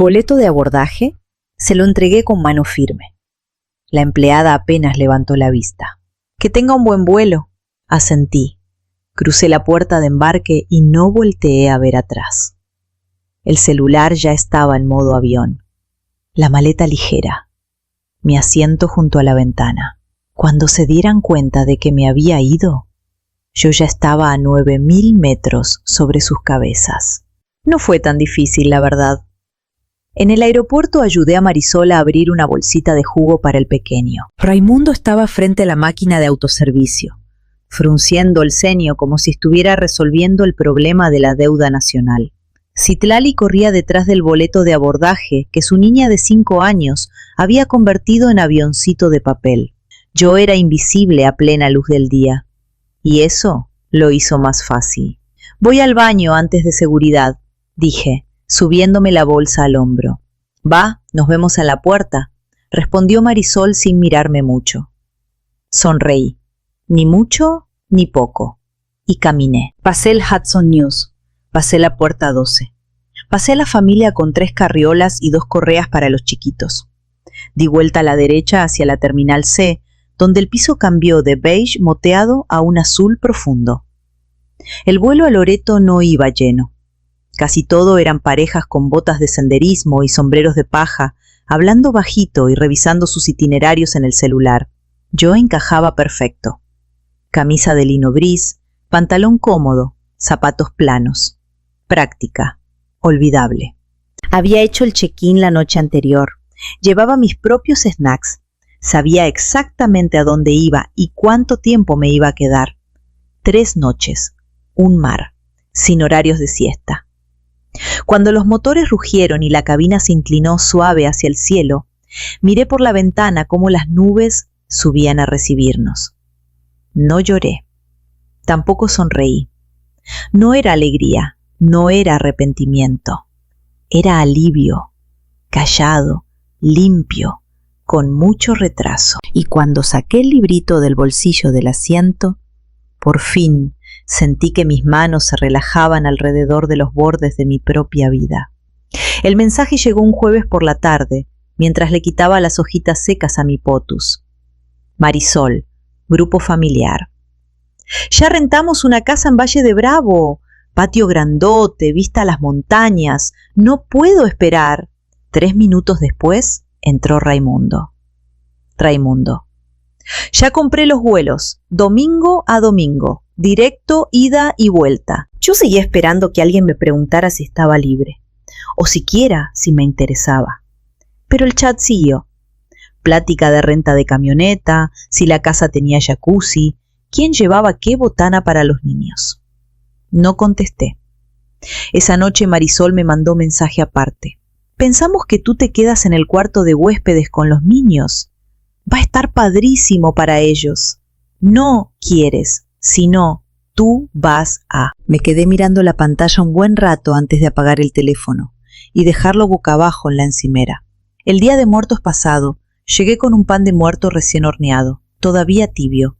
Boleto de abordaje, se lo entregué con mano firme. La empleada apenas levantó la vista. Que tenga un buen vuelo, asentí. Crucé la puerta de embarque y no volteé a ver atrás. El celular ya estaba en modo avión. La maleta ligera. Mi asiento junto a la ventana. Cuando se dieran cuenta de que me había ido, yo ya estaba a 9.000 metros sobre sus cabezas. No fue tan difícil, la verdad. En el aeropuerto ayudé a Marisol a abrir una bolsita de jugo para el pequeño. Raimundo estaba frente a la máquina de autoservicio, frunciendo el ceño como si estuviera resolviendo el problema de la deuda nacional. Citlali corría detrás del boleto de abordaje que su niña de 5 años había convertido en avioncito de papel. Yo era invisible a plena luz del día, y eso lo hizo más fácil. Voy al baño antes de seguridad, dije, subiéndome la bolsa al hombro. Va, nos vemos en la puerta, respondió Marisol sin mirarme mucho. Sonreí, ni mucho ni poco, y caminé. Pasé el Hudson News, pasé la puerta 12. Pasé a la familia con 3 carriolas y 2 correas para los chiquitos. Di vuelta a la derecha hacia la terminal C, donde el piso cambió de beige moteado a un azul profundo. El vuelo a Loreto no iba lleno. Casi todo eran parejas con botas de senderismo y sombreros de paja, hablando bajito y revisando sus itinerarios en el celular. Yo encajaba perfecto. Camisa de lino gris, pantalón cómodo, zapatos planos. Práctica, olvidable. Había hecho el check-in la noche anterior. Llevaba mis propios snacks. Sabía exactamente a dónde iba y cuánto tiempo me iba a quedar. 3 noches, un mar, sin horarios de siesta. Cuando los motores rugieron y la cabina se inclinó suave hacia el cielo, miré por la ventana cómo las nubes subían a recibirnos. No lloré, tampoco sonreí. No era alegría, no era arrepentimiento. Era alivio, callado, limpio, con mucho retraso. Y cuando saqué el librito del bolsillo del asiento, por fin sentí que mis manos se relajaban alrededor de los bordes de mi propia vida. El mensaje llegó un jueves por la tarde, mientras le quitaba las hojitas secas a mi potus. Marisol, grupo familiar. Ya rentamos una casa en Valle de Bravo. Patio grandote, vista a las montañas. No puedo esperar. 3 minutos después entró Raimundo. Ya compré los vuelos, domingo a domingo, directo, ida y vuelta. Yo seguía esperando que alguien me preguntara si estaba libre, o siquiera si me interesaba. Pero el chat siguió. Plática de renta de camioneta, si la casa tenía jacuzzi, quién llevaba qué botana para los niños. No contesté. Esa noche Marisol me mandó mensaje aparte. Pensamos que tú te quedas en el cuarto de huéspedes con los niños. Va a estar padrísimo para ellos. No quieres, sino tú vas a. Me quedé mirando la pantalla un buen rato antes de apagar el teléfono y dejarlo boca abajo en la encimera. El día de muertos pasado, llegué con un pan de muerto recién horneado, todavía tibio.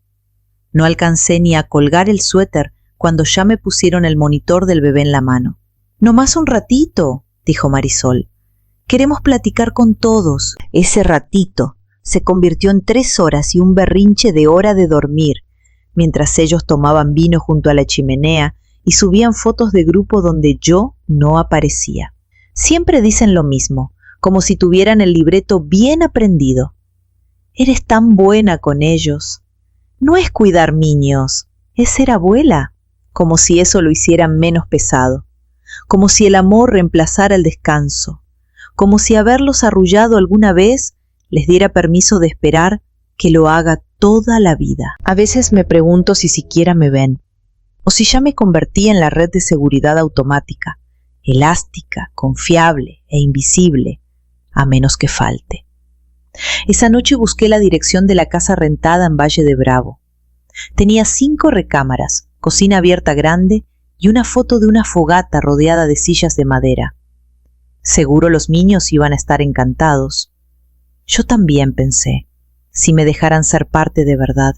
No alcancé ni a colgar el suéter cuando ya me pusieron el monitor del bebé en la mano. «Nomás un ratito», dijo Marisol. «Queremos platicar con todos». Ese ratito se convirtió en 3 horas y un berrinche de hora de dormir, mientras ellos tomaban vino junto a la chimenea y subían fotos de grupo donde yo no aparecía. Siempre dicen lo mismo, como si tuvieran el libreto bien aprendido. «Eres tan buena con ellos». No es cuidar niños, es ser abuela, como si eso lo hiciera menos pesado, como si el amor reemplazara el descanso, como si haberlos arrullado alguna vez les diera permiso de esperar que lo haga toda la vida. A veces me pregunto si siquiera me ven, o si ya me convertí en la red de seguridad automática, elástica, confiable e invisible, a menos que falte. Esa noche busqué la dirección de la casa rentada en Valle de Bravo. Tenía 5 recámaras, cocina abierta grande y una foto de una fogata rodeada de sillas de madera. Seguro los niños iban a estar encantados. Yo también pensé, si me dejaran ser parte de verdad.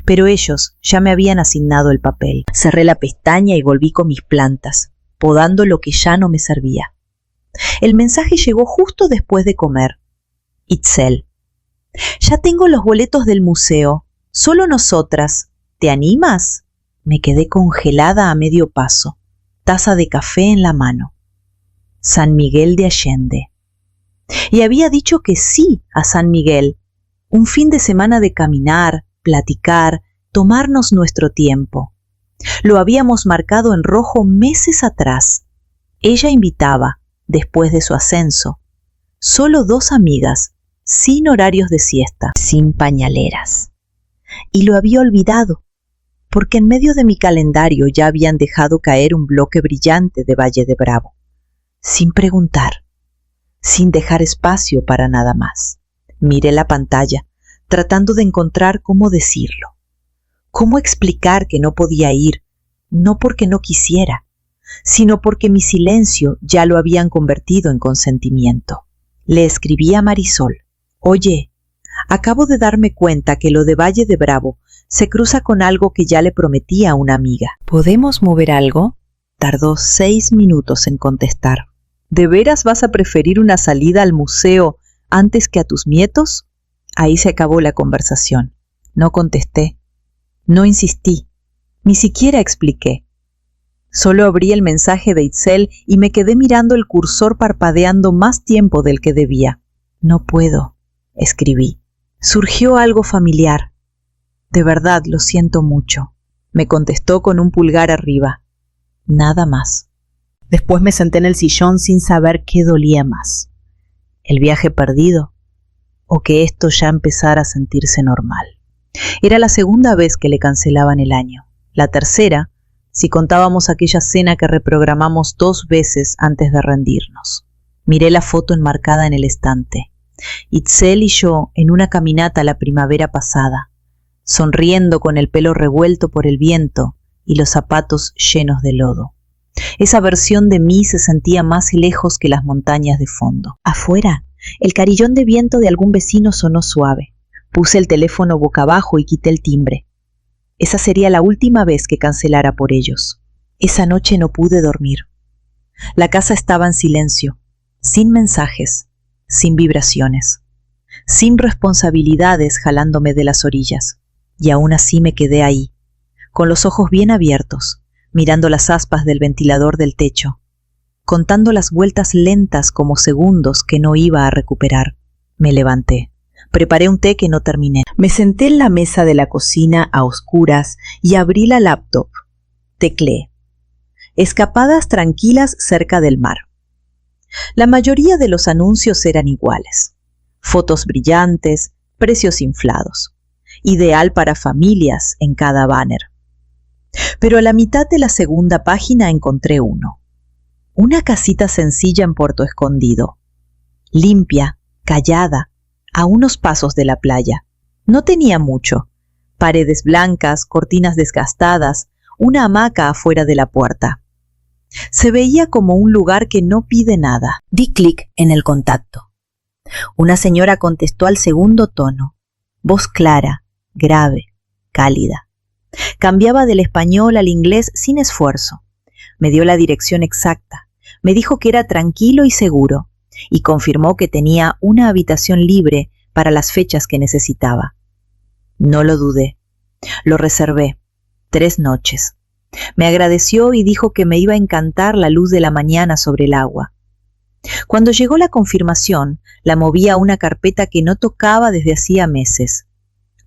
Pero ellos ya me habían asignado el papel. Cerré la pestaña y volví con mis plantas, podando lo que ya no me servía. El mensaje llegó justo después de comer. Itzel: ya tengo los boletos del museo, solo nosotras. ¿Te animas? Me quedé congelada a medio paso, taza de café en la mano. San Miguel de Allende. Y había dicho que sí a San Miguel. Un fin de semana de caminar, platicar, tomarnos nuestro tiempo. Lo habíamos marcado en rojo meses atrás. Ella invitaba, después de su ascenso, solo 2 amigas, sin horarios de siesta, sin pañaleras. Y lo había olvidado, porque en medio de mi calendario ya habían dejado caer un bloque brillante de Valle de Bravo, sin preguntar, sin dejar espacio para nada más. Miré la pantalla, tratando de encontrar cómo decirlo, cómo explicar que no podía ir, no porque no quisiera, sino porque mi silencio ya lo habían convertido en consentimiento. Le escribí a Marisol: oye, acabo de darme cuenta que lo de Valle de Bravo se cruza con algo que ya le prometí a una amiga. ¿Podemos mover algo? Tardó 6 minutos en contestar. ¿De veras vas a preferir una salida al museo antes que a tus nietos? Ahí se acabó la conversación. No contesté, no insistí, ni siquiera expliqué. Solo abrí el mensaje de Itzel y me quedé mirando el cursor parpadeando más tiempo del que debía. No puedo, escribí. Surgió algo familiar. De verdad, lo siento mucho. Me contestó con un pulgar arriba. Nada más. Después me senté en el sillón sin saber qué dolía más. ¿El viaje perdido? ¿O que esto ya empezara a sentirse normal? Era la segunda vez que le cancelaban el año. La tercera, si contábamos aquella cena que reprogramamos 2 veces antes de rendirnos. Miré la foto enmarcada en el estante. Itzel y yo en una caminata la primavera pasada, sonriendo con el pelo revuelto por el viento y los zapatos llenos de lodo. Esa versión de mí se sentía más lejos que las montañas de fondo. Afuera, el carillón de viento de algún vecino sonó suave. Puse el teléfono boca abajo y quité el timbre. Esa sería la última vez que cancelara por ellos. Esa noche no pude dormir. La casa estaba en silencio, sin mensajes, sin vibraciones, sin responsabilidades jalándome de las orillas. Y aún así me quedé ahí, con los ojos bien abiertos, mirando las aspas del ventilador del techo, contando las vueltas lentas como segundos que no iba a recuperar. Me levanté. Preparé un té que no terminé. Me senté en la mesa de la cocina a oscuras y abrí la laptop. Tecleé. Escapadas tranquilas cerca del mar. La mayoría de los anuncios eran iguales. Fotos brillantes, precios inflados. Ideal para familias en cada banner. Pero a la mitad de la segunda página encontré uno. Una casita sencilla en Puerto Escondido. Limpia, callada, a unos pasos de la playa. No tenía mucho. Paredes blancas, cortinas desgastadas, una hamaca afuera de la puerta. Se veía como un lugar que no pide nada. Di clic en el contacto. Una señora contestó al segundo tono. Voz clara, grave, cálida. Cambiaba del español al inglés sin esfuerzo. Me dio la dirección exacta. Me dijo que era tranquilo y seguro. Y confirmó que tenía una habitación libre para las fechas que necesitaba. No lo dudé. Lo reservé. 3 noches. Me agradeció y dijo que me iba a encantar la luz de la mañana sobre el agua. Cuando llegó la confirmación, la moví a una carpeta que no tocaba desde hacía meses.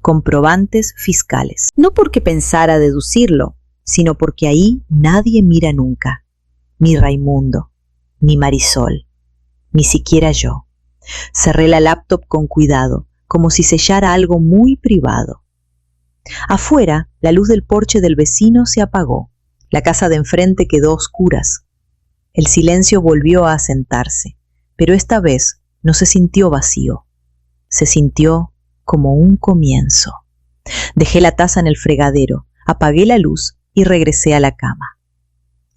Comprobantes fiscales. No porque pensara deducirlo, sino porque ahí nadie mira nunca. Ni Raimundo, ni Marisol. Ni siquiera yo. Cerré la laptop con cuidado, como si sellara algo muy privado. Afuera, la luz del porche del vecino se apagó. La casa de enfrente quedó a oscuras. El silencio volvió a asentarse, pero esta vez no se sintió vacío. Se sintió como un comienzo. Dejé la taza en el fregadero, apagué la luz y regresé a la cama.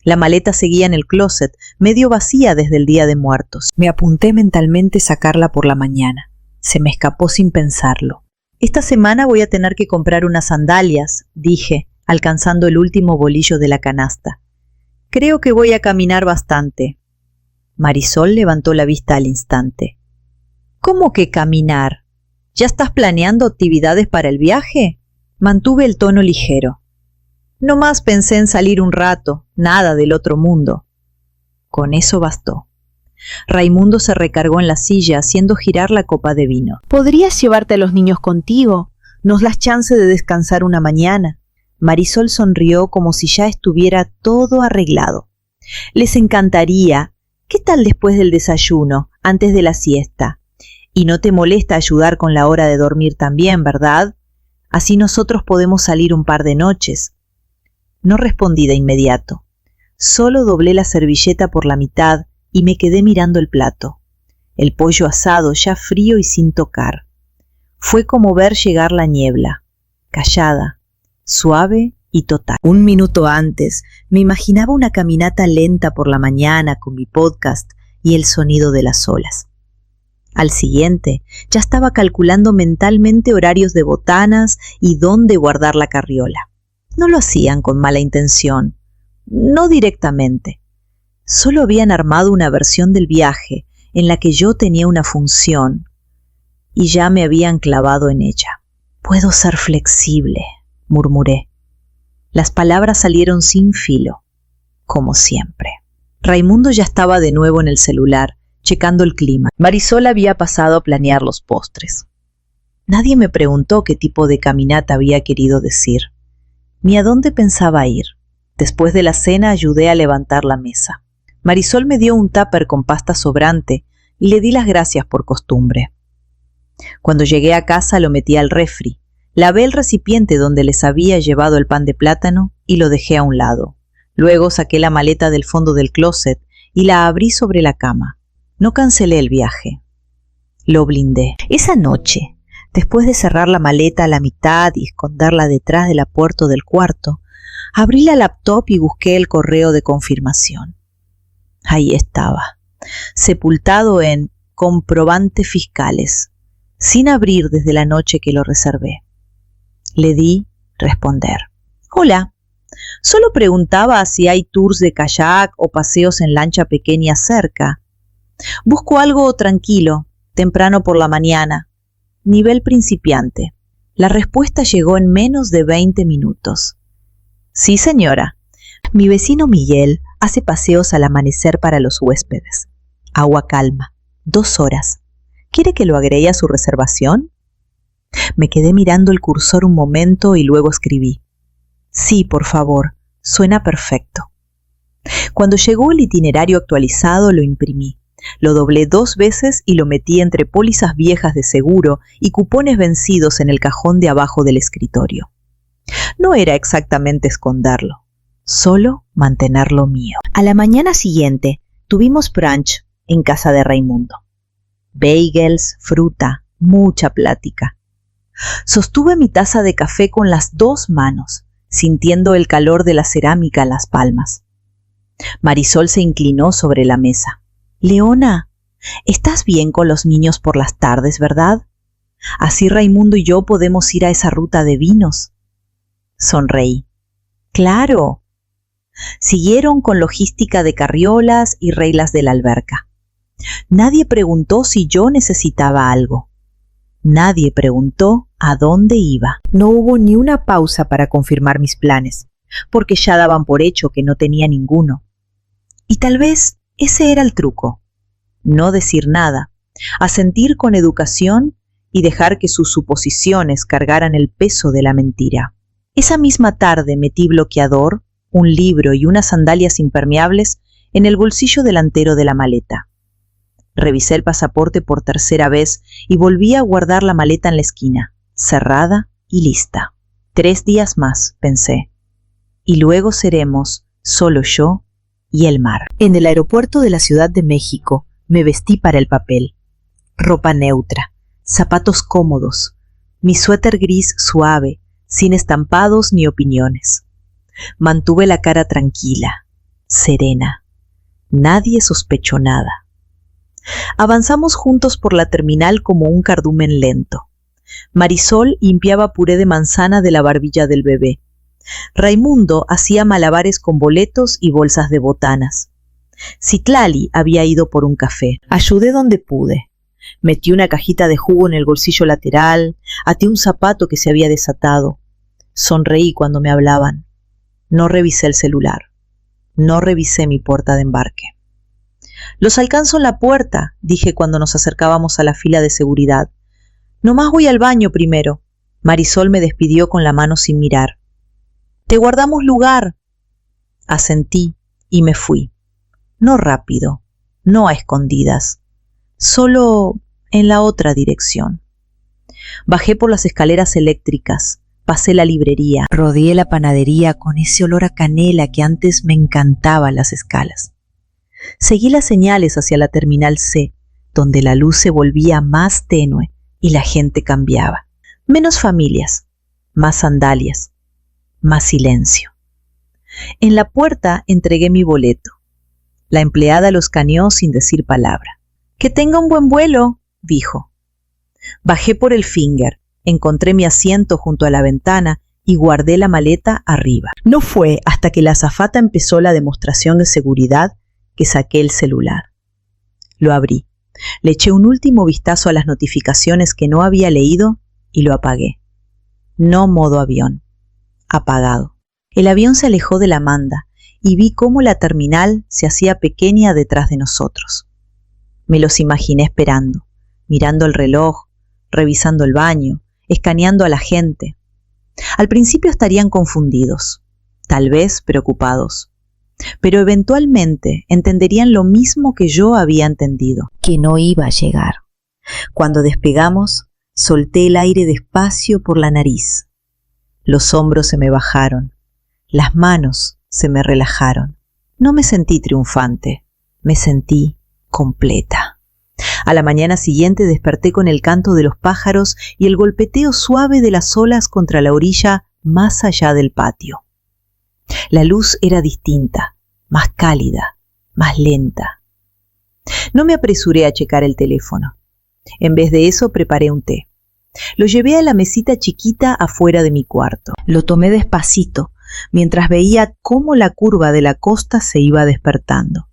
La maleta seguía en el closet, medio vacía desde el Día de Muertos. Me apunté mentalmente sacarla por la mañana. Se me escapó sin pensarlo. Esta semana voy a tener que comprar unas sandalias, dije, alcanzando el último bolillo de la canasta. Creo que voy a caminar bastante. Marisol levantó la vista al instante. ¿Cómo que caminar? ¿Ya estás planeando actividades para el viaje? Mantuve el tono ligero. No más pensé en salir un rato, nada del otro mundo. Con eso bastó. Raimundo se recargó en la silla, haciendo girar la copa de vino. ¿Podrías llevarte a los niños contigo? Nos das chance de descansar una mañana. Marisol sonrió como si ya estuviera todo arreglado. Les encantaría. ¿Qué tal después del desayuno, antes de la siesta? Y no te molesta ayudar con la hora de dormir también, ¿verdad? Así nosotros podemos salir un par de noches. No respondí de inmediato. Solo doblé la servilleta por la mitad y me quedé mirando el plato. El pollo asado ya frío y sin tocar. Fue como ver llegar la niebla, callada, suave y total. Un minuto antes me imaginaba una caminata lenta por la mañana con mi podcast y el sonido de las olas. Al siguiente ya estaba calculando mentalmente horarios de botanas y dónde guardar la carriola. No lo hacían con mala intención, no directamente. Solo habían armado una versión del viaje en la que yo tenía una función y ya me habían clavado en ella. Puedo ser flexible, murmuré. Las palabras salieron sin filo, como siempre. Raimundo ya estaba de nuevo en el celular, checando el clima. Marisol había pasado a planear los postres. Nadie me preguntó qué tipo de caminata había querido decir, ni a dónde pensaba ir. Después de la cena ayudé a levantar la mesa. Marisol me dio un tupper con pasta sobrante y le di las gracias por costumbre. Cuando llegué a casa lo metí al refri, lavé el recipiente donde les había llevado el pan de plátano y lo dejé a un lado. Luego saqué la maleta del fondo del closet y la abrí sobre la cama. No cancelé el viaje. Lo blindé. Esa noche, después de cerrar la maleta a la mitad y esconderla detrás de la puerta del cuarto, abrí la laptop y busqué el correo de confirmación. Ahí estaba, sepultado en comprobantes fiscales, sin abrir desde la noche que lo reservé. Le di responder. Hola, solo preguntaba si hay tours de kayak o paseos en lancha pequeña cerca. Busco algo tranquilo, temprano por la mañana, nivel principiante. La respuesta llegó en menos de 20 minutos. Sí, señora. Mi vecino Miguel hace paseos al amanecer para los huéspedes. Agua calma, 2 horas. ¿Quiere que lo agregue a su reservación? Me quedé mirando el cursor un momento y luego escribí. Sí, por favor, suena perfecto. Cuando llegó el itinerario actualizado lo imprimí. Lo doblé 2 veces y lo metí entre pólizas viejas de seguro y cupones vencidos en el cajón de abajo del escritorio. No era exactamente esconderlo, solo mantenerlo mío. A la mañana siguiente tuvimos brunch en casa de Raimundo. Bagels, fruta, mucha plática. Sostuve mi taza de café con las 2 manos, sintiendo el calor de la cerámica en las palmas. Marisol se inclinó sobre la mesa. Leona, ¿estás bien con los niños por las tardes, verdad? Así Raimundo y yo podemos ir a esa ruta de vinos. Sonreí. ¡Claro! Siguieron con logística de carriolas y reglas de la alberca. Nadie preguntó si yo necesitaba algo. Nadie preguntó a dónde iba. No hubo ni una pausa para confirmar mis planes, porque ya daban por hecho que no tenía ninguno. Y tal vez ese era el truco. No decir nada, asentir con educación y dejar que sus suposiciones cargaran el peso de la mentira. Esa misma tarde metí bloqueador, un libro y unas sandalias impermeables en el bolsillo delantero de la maleta. Revisé el pasaporte por 3ª vez y volví a guardar la maleta en la esquina, cerrada y lista. 3 días más, pensé, y luego seremos solo yo y el mar. En el aeropuerto de la Ciudad de México me vestí para el papel. Ropa neutra, zapatos cómodos, mi suéter gris suave, sin estampados ni opiniones. Mantuve la cara tranquila, serena. Nadie sospechó nada. Avanzamos juntos por la terminal como un cardumen lento. Marisol limpiaba puré de manzana de la barbilla del bebé. Raimundo hacía malabares con boletos y bolsas de botanas. Citlali había ido por un café. Ayudé donde pude. Metí una cajita de jugo en el bolsillo lateral, até un zapato que se había desatado. Sonreí cuando me hablaban. No revisé el celular. No revisé mi puerta de embarque. «Los alcanzo en la puerta», dije cuando nos acercábamos a la fila de seguridad. «Nomás voy al baño primero». Marisol me despidió con la mano sin mirar. «Te guardamos lugar». Asentí y me fui. No rápido, no a escondidas, solo en la otra dirección. Bajé por las escaleras eléctricas, pasé la librería, rodeé la panadería con ese olor a canela que antes me encantaba en las escalas. Seguí las señales hacia la terminal C, donde la luz se volvía más tenue y la gente cambiaba. Menos familias, más sandalias, más silencio. En la puerta entregué mi boleto. La empleada lo escaneó sin decir palabra. «Que tenga un buen vuelo», dijo. Bajé por el Finger, encontré mi asiento junto a la ventana y guardé la maleta arriba. No fue hasta que la azafata empezó la demostración de seguridad que saqué el celular. Lo abrí, le eché un último vistazo a las notificaciones que no había leído y lo apagué. No modo avión. Apagado. El avión se alejó de la Manda y vi cómo la terminal se hacía pequeña detrás de nosotros. Me los imaginé esperando, mirando el reloj, revisando el baño, escaneando a la gente. Al principio estarían confundidos, tal vez preocupados, pero eventualmente entenderían lo mismo que yo había entendido, que no iba a llegar. Cuando despegamos, solté el aire despacio por la nariz. Los hombros se me bajaron, las manos se me relajaron. No me sentí triunfante, me sentí completa. A la mañana siguiente desperté con el canto de los pájaros y el golpeteo suave de las olas contra la orilla más allá del patio. La luz era distinta, más cálida, más lenta. No me apresuré a checar el teléfono. En vez de eso preparé un té. Lo llevé a la mesita chiquita afuera de mi cuarto. Lo tomé despacito, mientras veía cómo la curva de la costa se iba despertando.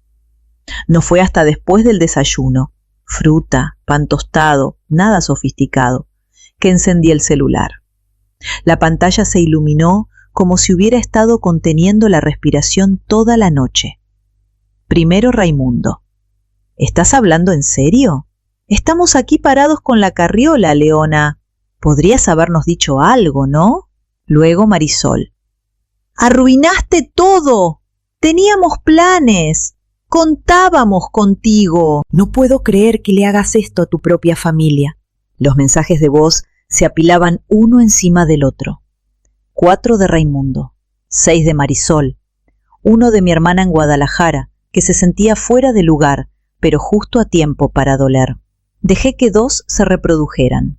No fue hasta después del desayuno, fruta, pan tostado, nada sofisticado, que encendí el celular. La pantalla se iluminó como si hubiera estado conteniendo la respiración toda la noche. Primero Raimundo. ¿Estás hablando en serio? Estamos aquí parados con la carriola, Leona. Podrías habernos dicho algo, ¿no? Luego Marisol. ¡Arruinaste todo! Teníamos planes. Contábamos contigo. No puedo creer que le hagas esto a tu propia familia. Los mensajes de voz se apilaban uno encima del otro. 4 de Raimundo, 6 de Marisol, 1 de mi hermana en Guadalajara, que se sentía fuera de lugar, pero justo a tiempo para doler. Dejé que 2 se reprodujeran.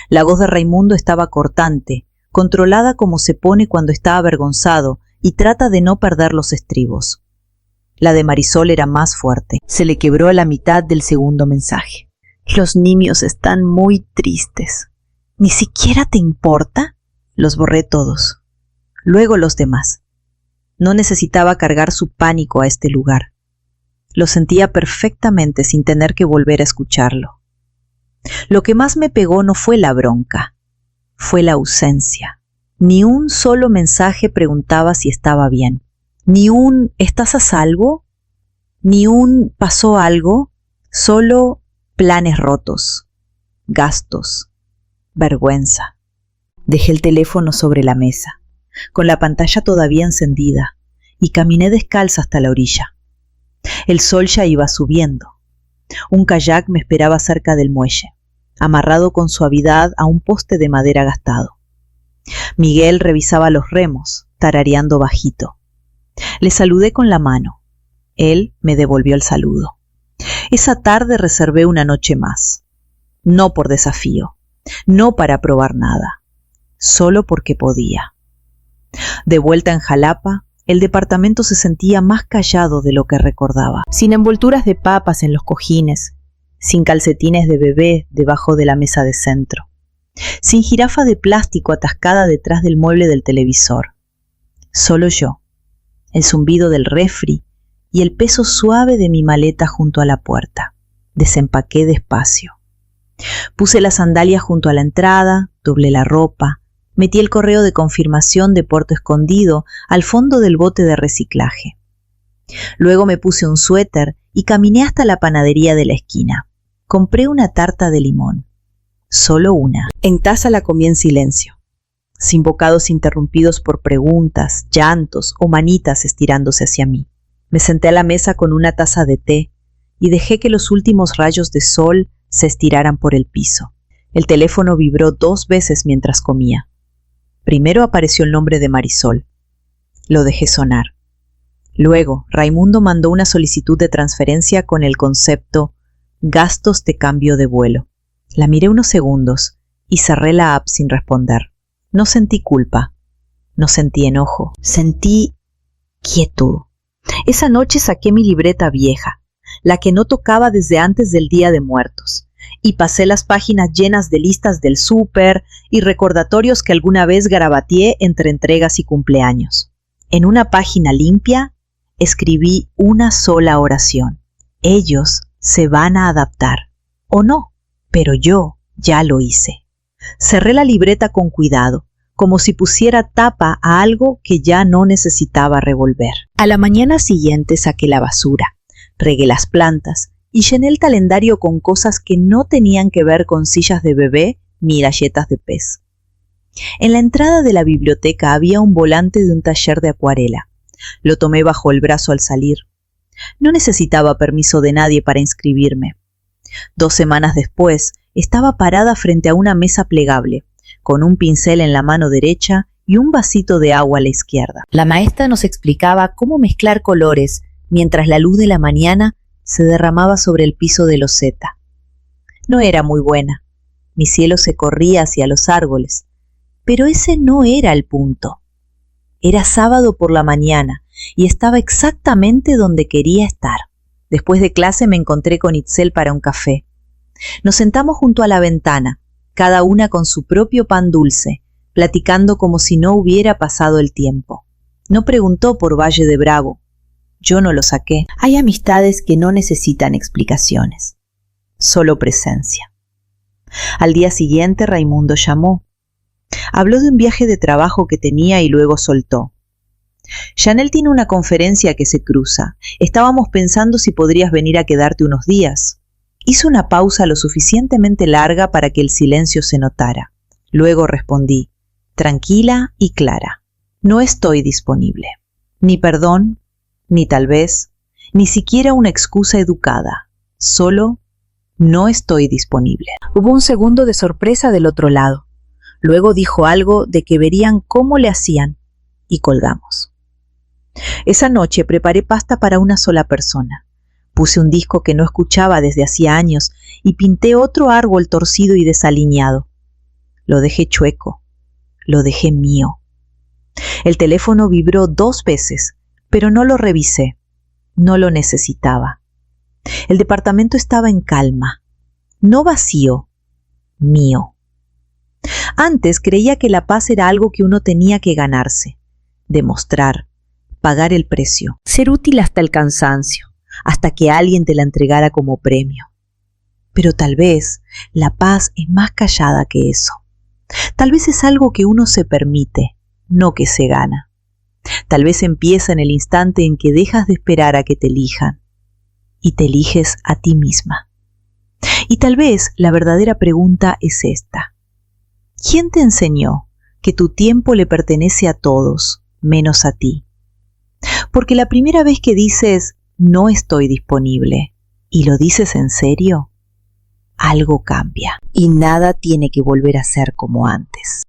La voz de Raimundo estaba cortante, controlada como se pone cuando está avergonzado y trata de no perder los estribos. La de Marisol era más fuerte. Se le quebró a la mitad del segundo mensaje. Los niños están muy tristes. ¿Ni siquiera te importa? Los borré todos. Luego los demás. No necesitaba cargar su pánico a este lugar. Lo sentía perfectamente sin tener que volver a escucharlo. Lo que más me pegó no fue la bronca, fue la ausencia. Ni un solo mensaje preguntaba si estaba bien. Ni un ¿estás a salvo? Ni un ¿pasó algo? Solo planes rotos, gastos, vergüenza. Dejé el teléfono sobre la mesa, con la pantalla todavía encendida, y caminé descalza hasta la orilla. El sol ya iba subiendo. Un kayak me esperaba cerca del muelle, amarrado con suavidad a un poste de madera gastado. Miguel revisaba los remos, tarareando bajito. Le saludé con la mano. Él me devolvió el saludo. Esa tarde reservé una noche más. No por desafío, no para probar nada, solo porque podía. De vuelta en Jalapa, el departamento se sentía más callado de lo que recordaba. Sin envolturas de papas en los cojines, sin calcetines de bebé debajo de la mesa de centro, sin jirafa de plástico atascada detrás del mueble del televisor. Solo yo, el zumbido del refri y el peso suave de mi maleta junto a la puerta. Desempaqué despacio. Puse las sandalias junto a la entrada, doblé la ropa, metí el correo de confirmación de Puerto Escondido al fondo del bote de reciclaje. Luego me puse un suéter y caminé hasta la panadería de la esquina. Compré una tarta de limón. Solo una. En taza la comí en silencio, sin bocados interrumpidos por preguntas, llantos o manitas estirándose hacia mí. Me senté a la mesa con una taza de té y dejé que los últimos rayos de sol se estiraran por el piso. El teléfono vibró 2 veces mientras comía. Primero apareció el nombre de Marisol. Lo dejé sonar. Luego, Raimundo mandó una solicitud de transferencia con el concepto gastos de cambio de vuelo. La miré unos segundos y cerré la app sin responder. No sentí culpa, no sentí enojo, sentí quietud. Esa noche saqué mi libreta vieja, la que no tocaba desde antes del Día de Muertos, y pasé las páginas llenas de listas del súper y recordatorios que alguna vez garabateé entre entregas y cumpleaños. En una página limpia, escribí una sola oración. Ellos se van a adaptar, o no, pero yo ya lo hice. Cerré la libreta con cuidado, como si pusiera tapa a algo que ya no necesitaba revolver. A la mañana siguiente saqué la basura, regué las plantas y llené el calendario con cosas que no tenían que ver con sillas de bebé ni galletas de pez. En la entrada de la biblioteca había un volante de un taller de acuarela. Lo tomé bajo el brazo al salir. No necesitaba permiso de nadie para inscribirme. 2 semanas después, estaba parada frente a una mesa plegable, con un pincel en la mano derecha y un vasito de agua a la izquierda. La maestra nos explicaba cómo mezclar colores mientras la luz de la mañana se derramaba sobre el piso de loseta. No era muy buena. Mi cielo se corría hacia los árboles, pero ese no era el punto. Era sábado por la mañana y estaba exactamente donde quería estar. Después de clase me encontré con Itzel para un café. Nos sentamos junto a la ventana, cada una con su propio pan dulce, platicando como si no hubiera pasado el tiempo. No preguntó por Valle de Bravo. Yo no lo saqué. Hay amistades que no necesitan explicaciones, solo presencia. Al día siguiente Raimundo llamó. Habló de un viaje de trabajo que tenía y luego soltó. Chanel tiene una conferencia que se cruza. Estábamos pensando si podrías venir a quedarte unos días. Hizo una pausa lo suficientemente larga para que el silencio se notara. Luego respondí, tranquila y clara. No estoy disponible. Ni perdón, ni tal vez, ni siquiera una excusa educada. Solo no estoy disponible. Hubo un segundo de sorpresa del otro lado. Luego dijo algo de que verían cómo le hacían y colgamos. Esa noche preparé pasta para una sola persona. Puse un disco que no escuchaba desde hacía años y pinté otro árbol torcido y desaliñado. Lo dejé chueco, lo dejé mío. El teléfono vibró 2 veces, pero no lo revisé. No lo necesitaba. El departamento estaba en calma, no vacío, mío. Antes creía que la paz era algo que uno tenía que ganarse, demostrar, pagar el precio, ser útil hasta el cansancio, hasta que alguien te la entregara como premio. Pero tal vez la paz es más callada que eso. Tal vez es algo que uno se permite, no que se gana. Tal vez empieza en el instante en que dejas de esperar a que te elijan y te eliges a ti misma. Y tal vez la verdadera pregunta es esta. ¿Quién te enseñó que tu tiempo le pertenece a todos, menos a ti? Porque la primera vez que dices no estoy disponible y lo dices en serio, algo cambia y nada tiene que volver a ser como antes.